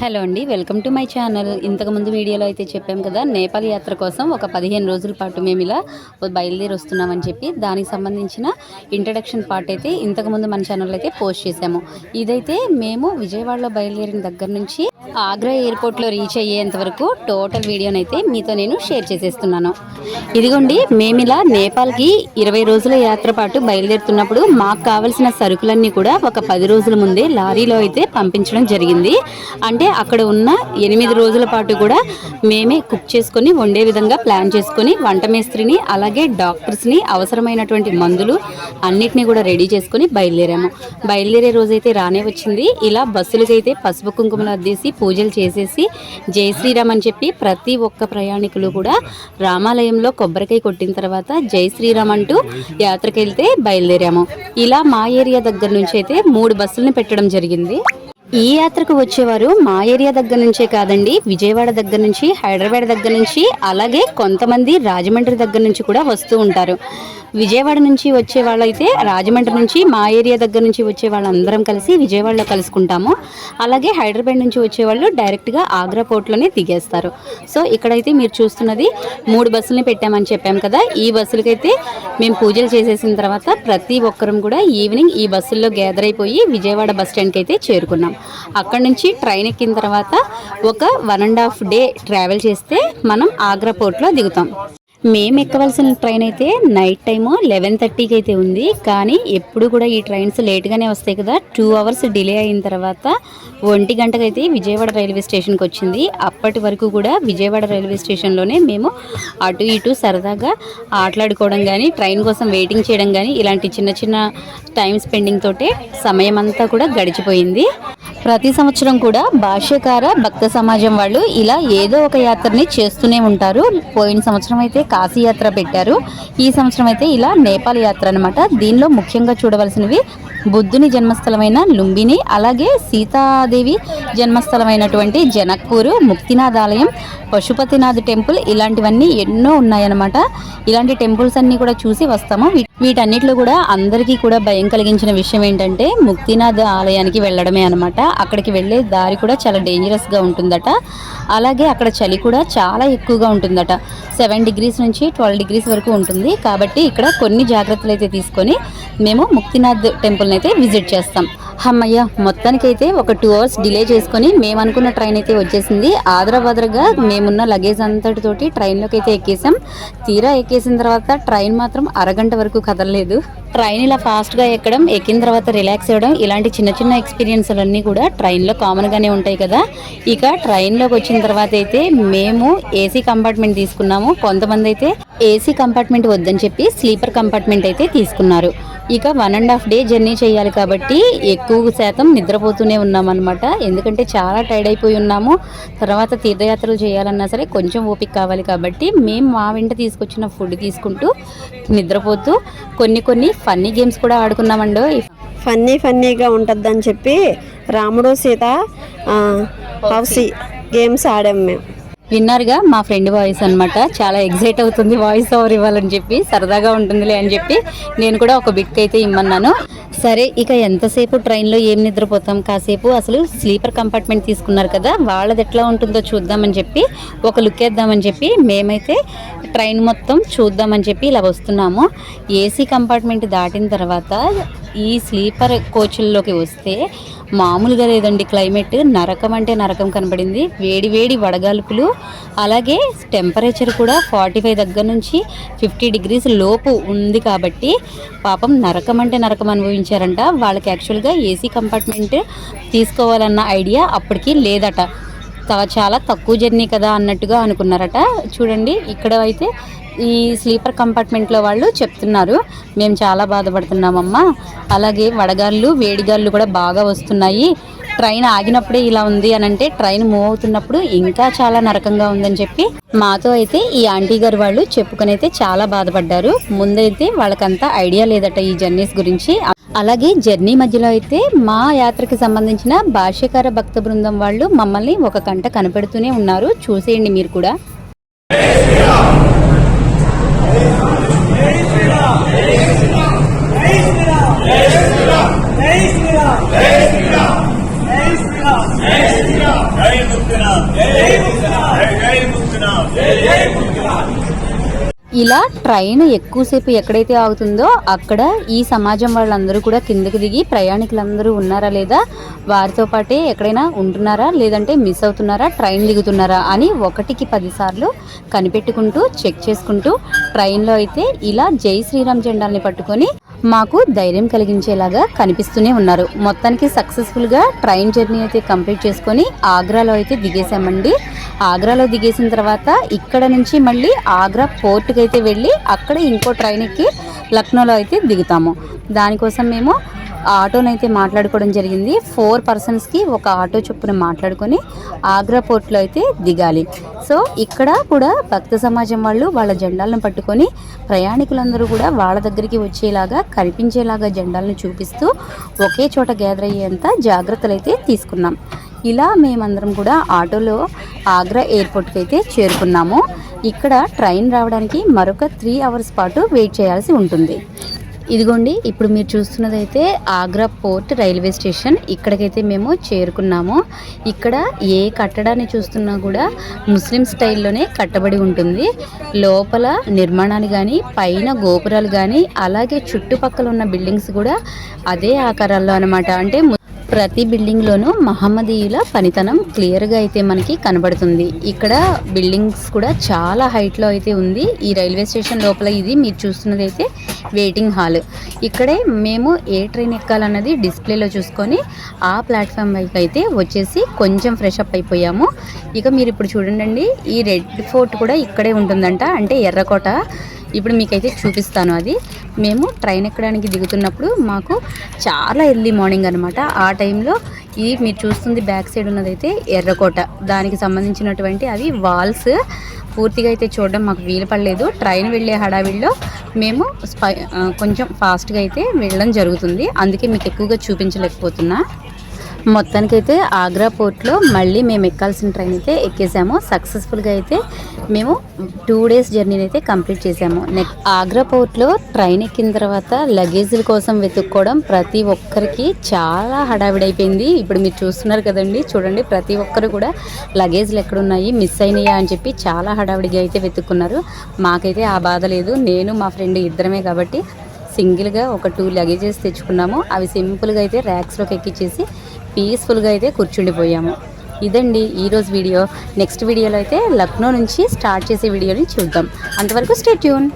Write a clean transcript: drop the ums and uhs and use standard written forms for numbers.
Hello అండి, welcome to my channel. ఇంతకుముందు వీడియోలో అయితే చెప్పాం కదా, నేపాల్ యాత్ర కోసం ఒక 15 రోజుల పాటు మేము ఇలా బయలుదేరి వస్తున్నామని చెప్పి దానికి సంబంధించిన ఇంట్రడక్షన్ పార్ట్ అయితే ఇంతకుముందు మన ఛానల్ అయితే పోస్ట్ చేశాము. ఇదైతే మేము విజయవాడలో బయలుదేరిన దగ్గర నుంచి ఆగ్రా ఎయిర్పోర్ట్లో రీచ్ అయ్యేంత వరకు టోటల్ వీడియోనైతే మీతో నేను షేర్ చేసేస్తున్నాను. ఇదిగోండి, మేము ఇలా నేపాల్కి 20 రోజుల యాత్ర పాటు బయలుదేరుతున్నప్పుడు మాకు కావలసిన సరుకులన్నీ కూడా ఒక 10 రోజుల ముందే లారీలో అయితే పంపించడం జరిగింది. అంటే అక్కడ ఉన్న 8 రోజుల పాటు కూడా మేమే కుక్ చేసుకొని వండే విధంగా ప్లాన్ చేసుకొని వంట మేస్త్రిని అలాగే డాక్టర్స్ని అవసరమైనటువంటి మందులు అన్నిటినీ కూడా రెడీ చేసుకొని బయలుదేరాము. బయలుదేరే రోజైతే రానే వచ్చింది. ఇలా బస్సులకైతే పసుపు కుంకుమలు అద్దేసి పూజలు చేసేసి జై శ్రీరామ్ అని చెప్పి ప్రతి ఒక్క ప్రయాణికులు కూడా రామాలయంలో కొబ్బరికాయ కొట్టిన తర్వాత జై శ్రీరామ్ అంటూ యాత్రకి వెళ్తే బయలుదేరాము. ఇలా మా ఏరియా దగ్గర నుంచి అయితే 3 బస్సులను పెట్టడం జరిగింది. ఈ యాత్రకు వచ్చేవారు మా ఏరియా దగ్గర నుంచే కాదండి, విజయవాడ దగ్గర నుంచి, హైదరాబాద్ దగ్గర నుంచి, అలాగే కొంతమంది రాజమండ్రి దగ్గర నుంచి కూడా వస్తూ ఉంటారు. విజయవాడ నుంచి వచ్చే వాళ్ళైతే రాజమండ్రి నుంచి, మా ఏరియా దగ్గర నుంచి వచ్చే వాళ్ళందరం కలిసి విజయవాడలో కలుసుకుంటాము. అలాగే హైదరాబాద్ నుంచి వచ్చేవాళ్ళు డైరెక్ట్గా ఆగ్రా పోర్ట్లోనే దిగేస్తారు. సో ఇక్కడైతే మీరు చూస్తున్నది 3 బస్సులని పెట్టామని చెప్పాం కదా. ఈ బస్సులకైతే మేము పూజలు చేసేసిన తర్వాత ప్రతి ఒక్కరం కూడా ఈవినింగ్ ఈ బస్సుల్లో గ్యాదర్ అయిపోయి విజయవాడ బస్ స్టాండ్కి అయితే చేరుకున్నాం. అక్కడ నుంచి ట్రైన్ ఎక్కిన తర్వాత ఒక 1.5 డే ట్రావెల్ చేస్తే మనం ఆగ్రా పోర్ట్లో దిగుతాం. మేము ఎక్కవలసిన ట్రైన్ అయితే నైట్ టైము 11:30కి అయితే ఉంది. కానీ ఎప్పుడు కూడా ఈ ట్రైన్స్ లేట్గానే వస్తాయి కదా. 2 అవర్స్ డిలే అయిన తర్వాత 1 గంటకైతే విజయవాడ రైల్వే స్టేషన్కి వచ్చింది. అప్పటి వరకు కూడా విజయవాడ రైల్వే స్టేషన్లోనే మేము అటు ఇటు సరదాగా ఆటలాడుకోవడం కానీ, ట్రైన్ కోసం వెయిటింగ్ చేయడం కానీ, ఇలాంటి చిన్న చిన్న టైం స్పెండింగ్ తోటే సమయం అంతా కూడా గడిచిపోయింది. ప్రతి సంవత్సరం కూడా భాష్యకార భక్త సమాజం వాళ్ళు ఇలా ఏదో ఒక యాత్రని చేస్తూనే ఉంటారు. పోయిన సంవత్సరం అయితే కాశీ యాత్ర పెట్టారు. ఈ సంవత్సరం అయితే ఇలా నేపాల్ యాత్ర అనమాట. దీనిలో ముఖ్యంగా చూడవలసినవి బుద్ధుని జన్మస్థలమైన లుంబిని, అలాగే సీతాదేవి జన్మస్థలమైనటువంటి జనక్పూర్, ముక్తినాథ్ ఆలయం, పశుపతినాథ్ టెంపుల్, ఇలాంటివన్నీ ఎన్నో ఉన్నాయన్నమాట. ఇలాంటి టెంపుల్స్ అన్నీ కూడా చూసి వస్తాము. వీటన్నిటిలో కూడా అందరికీ కూడా భయం కలిగించిన విషయం ఏంటంటే ముక్తినాథ్ ఆలయానికి వెళ్ళడమే అనమాట. అక్కడికి వెళ్ళే దారి కూడా చాలా డేంజరస్గా ఉంటుందట. అలాగే అక్కడ చలి కూడా చాలా ఎక్కువగా ఉంటుందట. 7 డిగ్రీస్ నుంచి 12 డిగ్రీస్ వరకు ఉంటుంది. కాబట్టి ఇక్కడ కొన్ని జాగ్రత్తలు అయితే తీసుకొని మేము ముక్తినాథ్ టెంపుల్ని అయితే విజిట్ చేస్తాం. అమ్మయ్య, మొత్తానికైతే ఒక 2 అవర్స్ డిలే చేసుకొని మేము అనుకున్న ట్రైన్ అయితే వచ్చేసింది. ఆదరబాదరగా మేమున్న లగేజ్ అంతటితోటి ట్రైన్లోకి అయితే ఎక్కేసాం. తీరా ఎక్కేసిన తర్వాత ట్రైన్ మాత్రం అరగంట వరకు కదలలేదు. ట్రైన్ ఇలా ఫాస్ట్గా ఎక్కడం, ఎక్కిన తర్వాత రిలాక్స్ అవ్వడం, ఇలాంటి చిన్న చిన్న ఎక్స్పీరియన్స్లన్నీ కూడా ట్రైన్లో కామన్గానే ఉంటాయి కదా. ఇక ట్రైన్లోకి వచ్చిన తర్వాత అయితే మేము ఏసీ కంపార్ట్మెంట్ తీసుకున్నాము. కొంతమంది అయితే ఏసీ కంపార్ట్మెంట్ వద్దని చెప్పి స్లీపర్ కంపార్ట్మెంట్ అయితే తీసుకున్నారు. ఇక 1.5 డే జర్నీ చేయాలి కాబట్టి ఎక్కువ శాతం నిద్రపోతూనే ఉన్నామన్నమాట. ఎందుకంటే చాలా టైర్డ్ అయిపోయి ఉన్నాము. తర్వాత తీర్థయాత్రలు చేయాలన్నా సరే కొంచెం ఓపిక కావాలి కాబట్టి మేము మా వెంట తీసుకొచ్చిన ఫుడ్ తీసుకుంటూ నిద్రపోతూ కొన్ని ఫన్నీ గేమ్స్ కూడా ఆడుకున్నామండో. ఫన్నీగా ఉంటుందని చెప్పి రాముడు సీత హౌస్ గేమ్స్ ఆడాము మేము. విన్నర్గా మా ఫ్రెండ్ వాయిస్ అనమాట. చాలా ఎగ్జైట్ అవుతుంది వాయిస్ ఓవర్ ఇవ్వాలని చెప్పి, సరదాగా ఉంటుందిలే అని చెప్పి నేను కూడా ఒక బిట్ అయితే ఇమ్మన్నాను. సరే, ఇక ఎంతసేపు ట్రైన్లో ఏం నిద్రపోతాం, కాసేపు అసలు స్లీపర్ కంపార్ట్మెంట్ తీసుకున్నారు కదా వాళ్ళది ఎట్లా ఉంటుందో చూద్దామని చెప్పి ఒక లుక్ వేద్దామని చెప్పి మేమైతే ట్రైన్ మొత్తం చూద్దామని చెప్పి ఇలా వస్తున్నాము. ఏసీ కంపార్ట్మెంట్ దాటిన తర్వాత ఈ స్లీపర్ కోచ్ల్లోకి వస్తే మామూలుగా లేదండి. క్లైమేట్ నరకం అంటే నరకం కనబడింది. వేడి వడగాల్పులు, అలాగే టెంపరేచర్ కూడా 45 దగ్గర నుంచి 50 డిగ్రీస్ లోపు ఉంది. కాబట్టి పాపం నరకం అంటే నరకం అనుభవించారంట. వాళ్ళకి యాక్చువల్గా ఏసీ కంపార్ట్మెంట్ తీసుకోవాలన్న ఐడియా అప్పటికి లేదట. చాలా తక్కువ జర్నీ కదా అన్నట్టుగా అనుకున్నారట. చూడండి, ఇక్కడ అయితే ఈ స్లీపర్ కంపార్ట్మెంట్లో వాళ్ళు చెప్తున్నారు, మేము చాలా బాధపడుతున్నామమ్మా, అలాగే వడగాళ్ళు వేడిగాళ్ళు కూడా బాగా వస్తున్నాయి. ట్రైన్ ఆగినప్పుడే ఇలా ఉంది అని అంటే ట్రైన్ మూవ్ అవుతున్నప్పుడు ఇంకా చాలా నరకంగా ఉందని చెప్పి మాతో అయితే ఈ ఆంటీ గారు వాళ్ళు చెప్పుకొని అయితే చాలా బాధపడ్డారు. ముందైతే వాళ్ళకంతా ఐడియా లేదట ఈ జర్నీస్ గురించి. అలాగే జర్నీ మధ్యలో అయితే మా యాత్రకి సంబంధించిన భాష్యకార భక్త బృందం వాళ్ళు మమ్మల్ని ఒక కంట కనపెడుతూనే ఉన్నారు. చూసేయండి మీరు కూడా. జై ఇలా ట్రైన్ ఎక్కువసేపు ఎక్కడైతే ఆగుతుందో అక్కడ ఈ సమాజం వాళ్ళందరూ కూడా కిందకి దిగి ప్రయాణికులందరూ ఉన్నారా లేదా, వారితో పాటే ఎక్కడైనా ఉంటున్నారా లేదంటే మిస్ అవుతున్నారా, ట్రైన్ దిగుతున్నారా అని 1కి 10 సార్లు కనిపెట్టుకుంటూ చెక్ చేసుకుంటూ ట్రైన్లో అయితే ఇలా జై శ్రీరామ్ జెండాల్ని పట్టుకొని మాకు ధైర్యం కలిగించేలాగా కనిపిస్తూనే ఉన్నారు. మొత్తానికి సక్సెస్ఫుల్గా ట్రైన్ జర్నీ అయితే కంప్లీట్ చేసుకొని ఆగ్రాలో అయితే దిగేసామండి. ఆగ్రాలో దిగేసిన తర్వాత ఇక్కడ నుంచి మళ్ళీ ఆగ్రా పోర్టుకి అయితే వెళ్ళి అక్కడ ఇంకో ట్రైన్ ఎక్కి లక్నోలో అయితే దిగుతాము. దానికోసం మేము ఆటోనైతే మాట్లాడుకోవడం జరిగింది. 4 పర్సన్స్కి ఒక ఆటో చొప్పున మాట్లాడుకొని ఆగ్రా పోర్ట్లో అయితే దిగాలి. సో ఇక్కడ కూడా భక్త సమాజం వాళ్ళు వాళ్ళ జెండాలను పట్టుకొని ప్రయాణికులందరూ కూడా వాళ్ళ దగ్గరికి వచ్చేలాగా కనిపించేలాగా జెండాలను చూపిస్తూ ఒకే చోట గ్యాదర్ అయ్యేంత జాగ్రత్తలు అయితే తీసుకున్నాం. ఇలా మేమందరం కూడా ఆటోలో ఆగ్రా ఎయిర్పోర్ట్కి అయితే చేరుకున్నాము. ఇక్కడ ట్రైన్ రావడానికి మరొక 3 అవర్స్ పాటు వెయిట్ చేయాల్సి ఉంటుంది. ఇదిగోండి, ఇప్పుడు మీరు చూస్తున్నదైతే ఆగ్రా పోర్ట్ రైల్వే స్టేషన్. ఇక్కడికైతే మేము చేరుకున్నాము. ఇక్కడ ఏ కట్టడాన్ని చూస్తున్నా కూడా ముస్లిం స్టైల్లోనే కట్టబడి ఉంటుంది. లోపల నిర్మాణాలు కానీ, పైన గోపురాలు కానీ, అలాగే చుట్టుపక్కల ఉన్న బిల్డింగ్స్ కూడా అదే ఆకారాల్లో అనమాట. అంటే ప్రతి బిల్డింగ్లోనూ మహమ్మదీయుల పనితనం క్లియర్గా అయితే మనకి కనబడుతుంది. ఇక్కడ బిల్డింగ్స్ కూడా చాలా హైట్లో అయితే ఉంది. ఈ రైల్వే స్టేషన్ లోపల ఇది మీరు చూస్తున్నది అయితే వెయిటింగ్ హాల్. ఇక్కడే మేము ఏ ట్రైన్ ఎక్కాలన్నది డిస్ప్లేలో చూసుకొని ఆ ప్లాట్ఫామ్ వైపు అయితే వచ్చేసి కొంచెం ఫ్రెష్ అప్ అయిపోయాము. ఇక మీరు ఇప్పుడు చూడండి, ఈ రెడ్ ఫోర్ట్ కూడా ఇక్కడే ఉంటుందంట, అంటే ఎర్రకోట. ఇప్పుడు మీకైతే చూపిస్తాను. అది మేము ట్రైన్ ఎక్కడానికి దిగుతున్నప్పుడు మాకు చాలా ఎర్లీ మార్నింగ్ అనమాట. ఆ టైంలో ఇది మీరు చూస్తుంది బ్యాక్ సైడ్ ఉన్నదైతే ఎర్రకోట. దానికి సంబంధించినటువంటి అవి వాల్స్ పూర్తిగా అయితే చూడడం మాకు వీలు పడలేదు. ట్రైన్ వెళ్ళే హడావిడిలో మేము కొంచెం ఫాస్ట్గా అయితే వెళ్ళడం జరుగుతుంది. అందుకే మీకు ఎక్కువగా చూపించలేకపోతున్నా. మొత్తానికైతే ఆగ్రా పోర్ట్లో మళ్ళీ మేము ఎక్కాల్సిన ట్రైన్ అయితే ఎక్కేసాము. సక్సెస్ఫుల్గా అయితే మేము 2 డేస్ జర్నీని అయితే కంప్లీట్ చేసాము. నెక్స్ట్ ఆగ్రా పోర్ట్లో ట్రైన్ ఎక్కిన తర్వాత లగేజీల కోసం వెతుక్కోవడం ప్రతి ఒక్కరికి చాలా హడావిడైపోయింది. ఇప్పుడు మీరు చూస్తున్నారు కదండి, చూడండి, ప్రతి ఒక్కరు కూడా లగేజ్లు ఎక్కడున్నాయి, మిస్ అయినాయా అని చెప్పి చాలా హడావిడిగా అయితే వెతుక్కున్నారు. మాకైతే ఆ బాధ లేదు. నేను మా ఫ్రెండ్ ఇద్దరమే కాబట్టి సింగిల్గా ఒక 2 లగేజెస్ తెచ్చుకున్నాము. అవి సింపుల్గా అయితే ర్యాక్స్లోకి ఎక్కించేసి పీస్ఫుల్గా అయితే కూర్చుండిపోయాము. ఇదండి ఈరోజు వీడియో. నెక్స్ట్ వీడియోలో అయితే లక్నో నుంచి స్టార్ట్ చేసే వీడియోని చూద్దాం. అంతవరకు స్టే ట్యూన్.